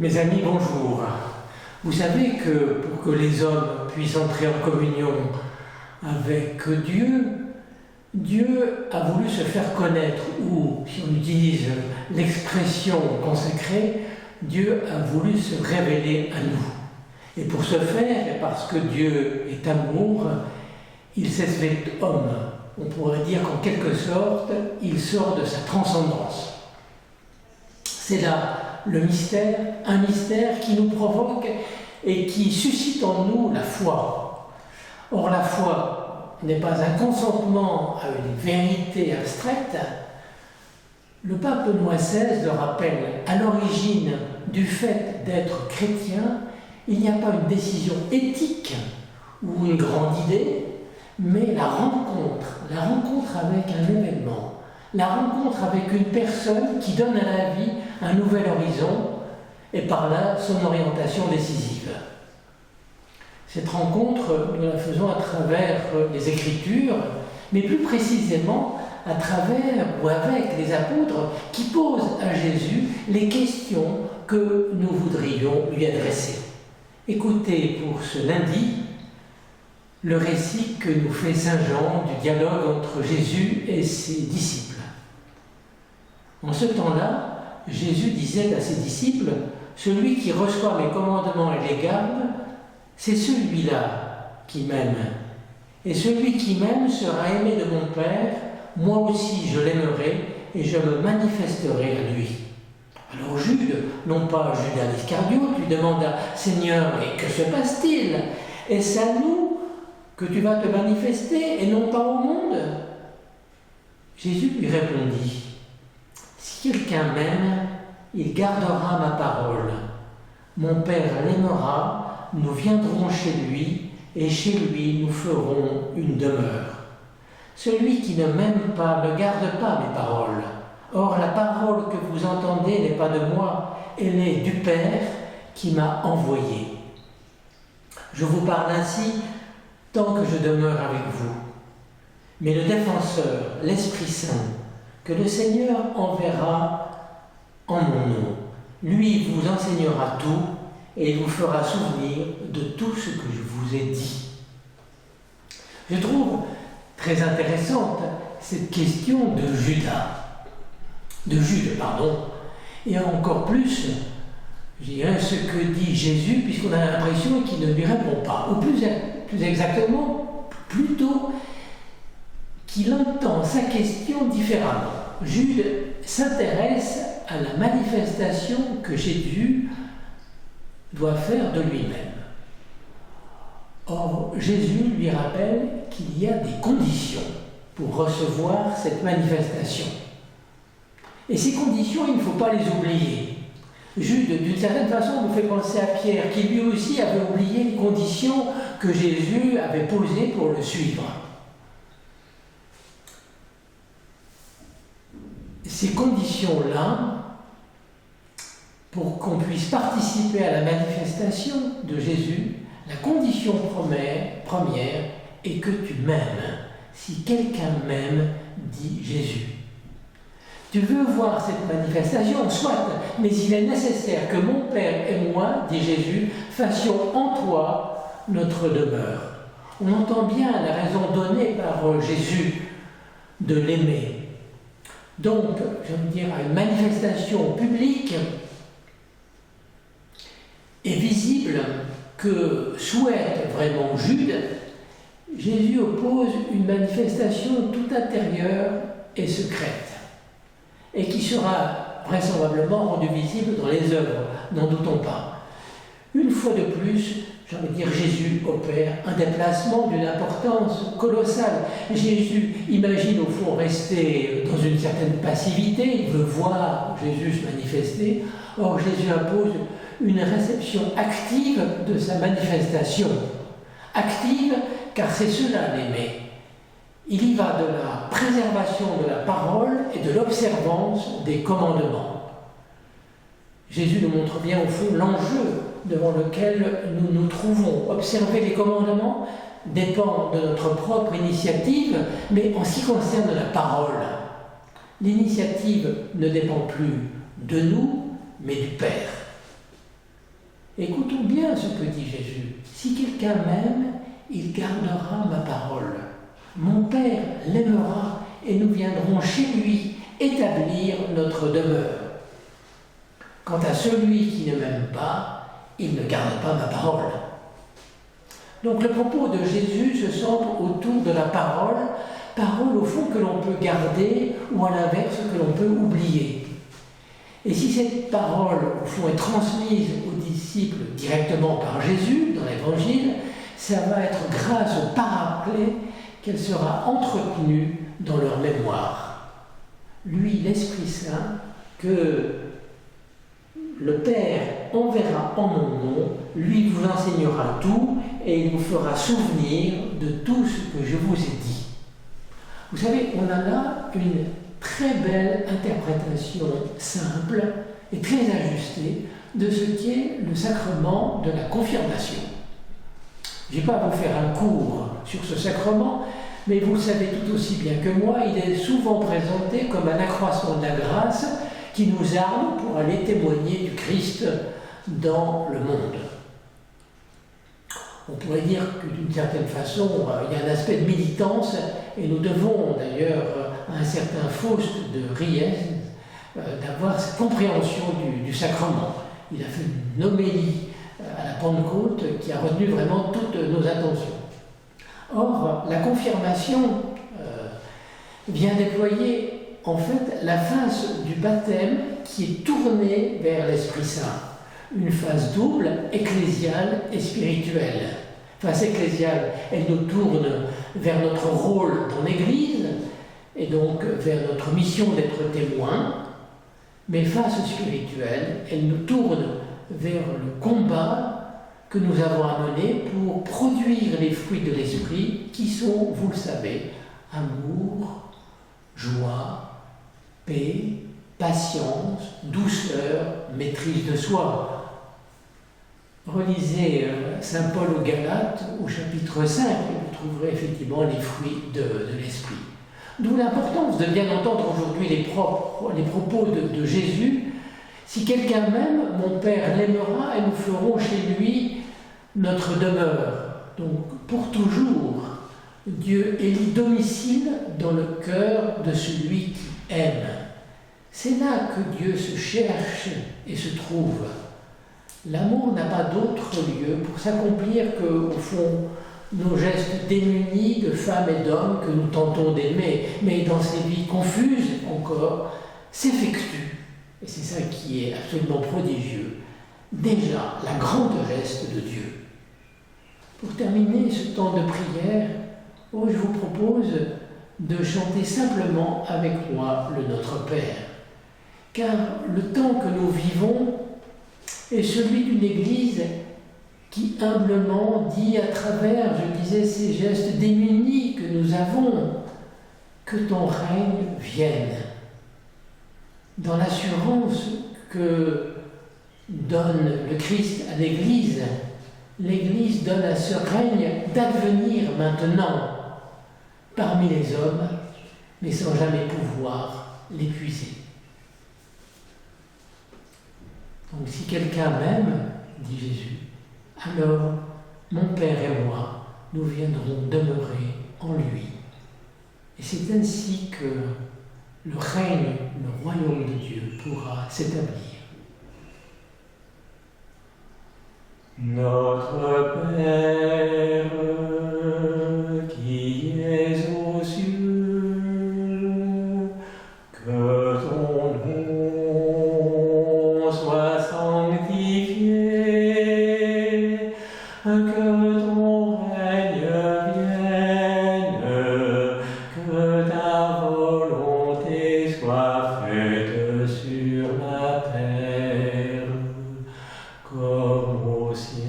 Mes amis, bonjour. Vous savez que pour que les hommes puissent entrer en communion avec Dieu, Dieu a voulu se faire connaître, ou si on utilise l'expression consacrée, Dieu a voulu se révéler à nous. Et pour ce faire, et parce que Dieu est amour, il s'est fait homme. On pourrait dire qu'en quelque sorte, il sort de sa transcendance. C'est là le mystère, un mystère qui nous provoque et qui suscite en nous la foi. Or, la foi n'est pas un consentement à une vérité abstraite. Le pape Benoît XVI le rappelle, à l'origine du fait d'être chrétien, il n'y a pas une décision éthique ou une grande idée, mais la rencontre avec un événement, la rencontre avec une personne qui donne à la vie un nouvel horizon et par là son orientation décisive. Cette rencontre, nous la faisons à travers les Écritures, mais plus précisément à travers ou avec les apôtres qui posent à Jésus les questions que nous voudrions lui adresser. Écoutez pour ce lundi le récit que nous fait Saint Jean du dialogue entre Jésus et ses disciples. En ce temps-là, Jésus disait à ses disciples, « Celui qui reçoit mes commandements et les garde, c'est celui-là qui m'aime. Et celui qui m'aime sera aimé de mon Père, moi aussi je l'aimerai et je me manifesterai à lui. » Alors Jude, non pas Judas l'Iscariote, lui demanda, « Seigneur, mais que se passe-t-il? Est-ce à nous que tu vas te manifester et non pas au monde ?» Jésus lui répondit, « Si quelqu'un m'aime, il gardera ma parole. Mon Père l'aimera, nous viendrons chez lui, et chez lui nous ferons une demeure. Celui qui ne m'aime pas ne garde pas mes paroles. Or la parole que vous entendez n'est pas de moi, elle est du Père qui m'a envoyé. Je vous parle ainsi tant que je demeure avec vous. Mais le défenseur, l'Esprit Saint, que le Seigneur enverra en mon nom, lui vous enseignera tout et il vous fera souvenir de tout ce que je vous ai dit. » Je trouve très intéressante cette question de Jude, et encore plus, je dirais, ce que dit Jésus, puisqu'on a l'impression qu'il ne lui répond pas, ou plus exactement, plutôt qu'il entend sa question différemment. Jude s'intéresse à la manifestation que Jésus doit faire de lui-même. Or, Jésus lui rappelle qu'il y a des conditions pour recevoir cette manifestation. Et ces conditions, il ne faut pas les oublier. Jude, d'une certaine façon, nous fait penser à Pierre, qui lui aussi avait oublié les conditions que Jésus avait posées pour le suivre. Ces conditions-là, pour qu'on puisse participer à la manifestation de Jésus, la condition première est que tu m'aimes. Si quelqu'un m'aime, dit Jésus. Tu veux voir cette manifestation, soit, mais il est nécessaire que mon Père et moi, dit Jésus, fassions en toi notre demeure. On entend bien la raison donnée par Jésus de l'aimer. Donc, je veux dire, à une manifestation publique et visible que souhaite vraiment Jude, Jésus oppose une manifestation tout intérieure et secrète, et qui sera vraisemblablement rendue visible dans les œuvres, n'en doutons pas. Une fois de plus, j'ai envie de dire, Jésus opère un déplacement d'une importance colossale. Jésus imagine au fond rester dans une certaine passivité, il veut voir Jésus se manifester. Or, Jésus impose une réception active de sa manifestation. Active, car c'est cela l'aimer. Il y va de la préservation de la parole et de l'observance des commandements. Jésus nous montre bien au fond l'enjeu devant lequel nous nous trouvons. Observer les commandements dépend de notre propre initiative, mais en ce qui concerne la parole, l'initiative ne dépend plus de nous, mais du Père. Écoutons bien ce que dit Jésus. Si quelqu'un m'aime, il gardera ma parole. Mon Père l'aimera et nous viendrons chez lui établir notre demeure. Quant à celui qui ne m'aime pas, il ne garde pas ma parole. Donc le propos de Jésus se centre autour de la parole, parole au fond que l'on peut garder ou à l'inverse que l'on peut oublier. Et si cette parole au fond est transmise aux disciples directement par Jésus dans l'Évangile, ça va être grâce au Paraclet qu'elle sera entretenue dans leur mémoire. Lui, l'Esprit Saint, que le Père enverra en mon nom, lui vous enseignera tout et il vous fera souvenir de tout ce que je vous ai dit. Vous savez, on a là une très belle interprétation simple et très ajustée de ce qu'est le sacrement de la confirmation. Je ne vais pas vous faire un cours sur ce sacrement, mais vous le savez tout aussi bien que moi, il est souvent présenté comme un accroissement de la grâce qui nous arme pour aller témoigner du Christ dans le monde. On pourrait dire que d'une certaine façon, il y a un aspect de militance, et nous devons d'ailleurs à un certain Faust de Ries d'avoir cette compréhension du sacrement. Il a fait une homélie à la Pentecôte qui a retenu vraiment toutes nos attentions. Or, la confirmation vient déployer en fait la phase du baptême qui est tournée vers l'Esprit Saint. Une phase double, ecclésiale et spirituelle. Phase ecclésiale, elle nous tourne vers notre rôle dans l'Église et donc vers notre mission d'être témoin. Mais phase spirituelle, elle nous tourne vers le combat que nous avons à mener pour produire les fruits de l'Esprit qui sont, vous le savez, amour, joie, paix, patience, douceur, maîtrise de soi. Relisez Saint Paul aux Galates au chapitre 5 et vous trouverez effectivement les fruits de l'Esprit. D'où l'importance de bien entendre aujourd'hui les propos de Jésus. Si quelqu'un m'aime, mon Père l'aimera et nous ferons chez lui notre demeure. Donc pour toujours, Dieu élit domicile dans le cœur de celui qui aime. C'est là que Dieu se cherche et se trouve. L'amour n'a pas d'autre lieu pour s'accomplir que, au fond, nos gestes démunis de femmes et d'hommes que nous tentons d'aimer, mais dans ces vies confuses encore, s'effectue. Et c'est ça qui est absolument prodigieux. Déjà, la grande geste de Dieu. Pour terminer ce temps de prière, je vous propose de chanter simplement avec moi le Notre Père. Car le temps que nous vivons est celui d'une Église qui humblement dit à travers, je disais, ces gestes démunis que nous avons, que ton règne vienne. Dans l'assurance que donne le Christ à l'Église, l'Église donne à ce règne d'advenir maintenant parmi les hommes, mais sans jamais pouvoir l'épuiser. Donc si quelqu'un m'aime, dit Jésus, alors mon Père et moi, nous viendrons demeurer en lui. Et c'est ainsi que le règne, le royaume de Dieu pourra s'établir. Notre Père, qui es aux cieux, que ton nom soit sanctifié, que ton règne vienne, que ta volonté soit faite sur la terre comme au ciel.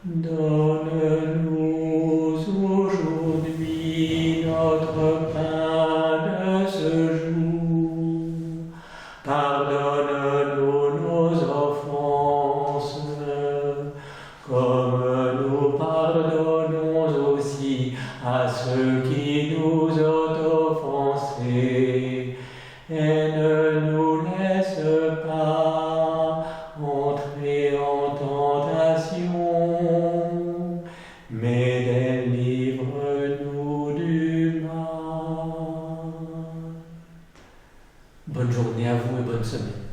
Donne-nous aujourd'hui notre pain de ce jour. Pardonne Bonne journée à vous et bonne semaine.